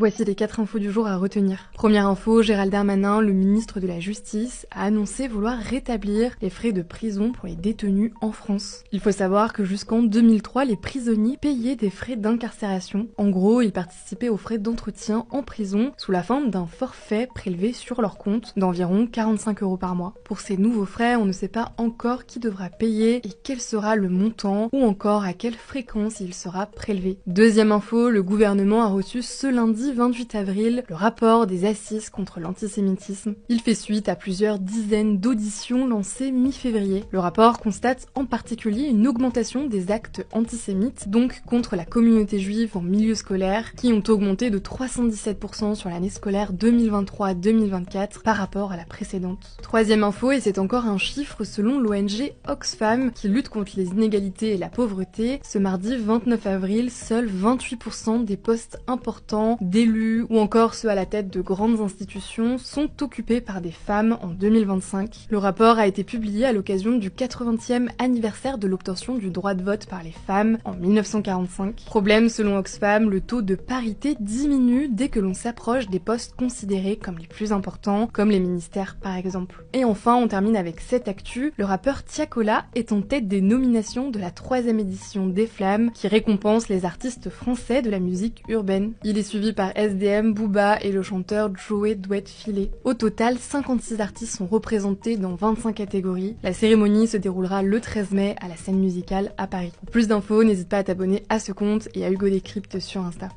Voici les 4 infos du jour à retenir. Première info, Gérald Darmanin, le ministre de la Justice, a annoncé vouloir rétablir les frais de prison pour les détenus en France. Il faut savoir que jusqu'en 2003, les prisonniers payaient des frais d'incarcération. En gros, ils participaient aux frais d'entretien en prison sous la forme d'un forfait prélevé sur leur compte d'environ 45 € par mois. Pour ces nouveaux frais, on ne sait pas encore qui devra payer et quel sera le montant ou encore à quelle fréquence il sera prélevé. Deuxième info, le gouvernement a reçu ce lundi 28 avril le rapport des assises contre l'antisémitisme. Il fait suite à plusieurs dizaines d'auditions lancées mi-février. Le rapport constate en particulier une augmentation des actes antisémites, donc contre la communauté juive en milieu scolaire, qui ont augmenté de 317% sur l'année scolaire 2023-2024 par rapport à la précédente. Troisième info, et c'est encore un chiffre selon l'ONG Oxfam qui lutte contre les inégalités et la pauvreté, ce mardi 29 avril, seuls 28% des postes importants d'élus ou encore ceux à la tête de grandes institutions sont occupés par des femmes en 2025. Le rapport a été publié à l'occasion du 80e anniversaire de l'obtention du droit de vote par les femmes en 1945. Problème, selon Oxfam, le taux de parité diminue dès que l'on s'approche des postes considérés comme les plus importants, comme les ministères par exemple. Et enfin, on termine avec cette actu, le rappeur Tiakola est en tête des nominations de la 3e édition des Flammes qui récompense les artistes français de la musique urbaine. Il est suivi par SDM, Booba et le chanteur Joey Douet-Filet. Au total, 56 artistes sont représentés dans 25 catégories. La cérémonie se déroulera le 13 mai à la Scène Musicale à Paris. Pour plus d'infos, n'hésite pas à t'abonner à ce compte et à Hugo Décrypte sur Insta.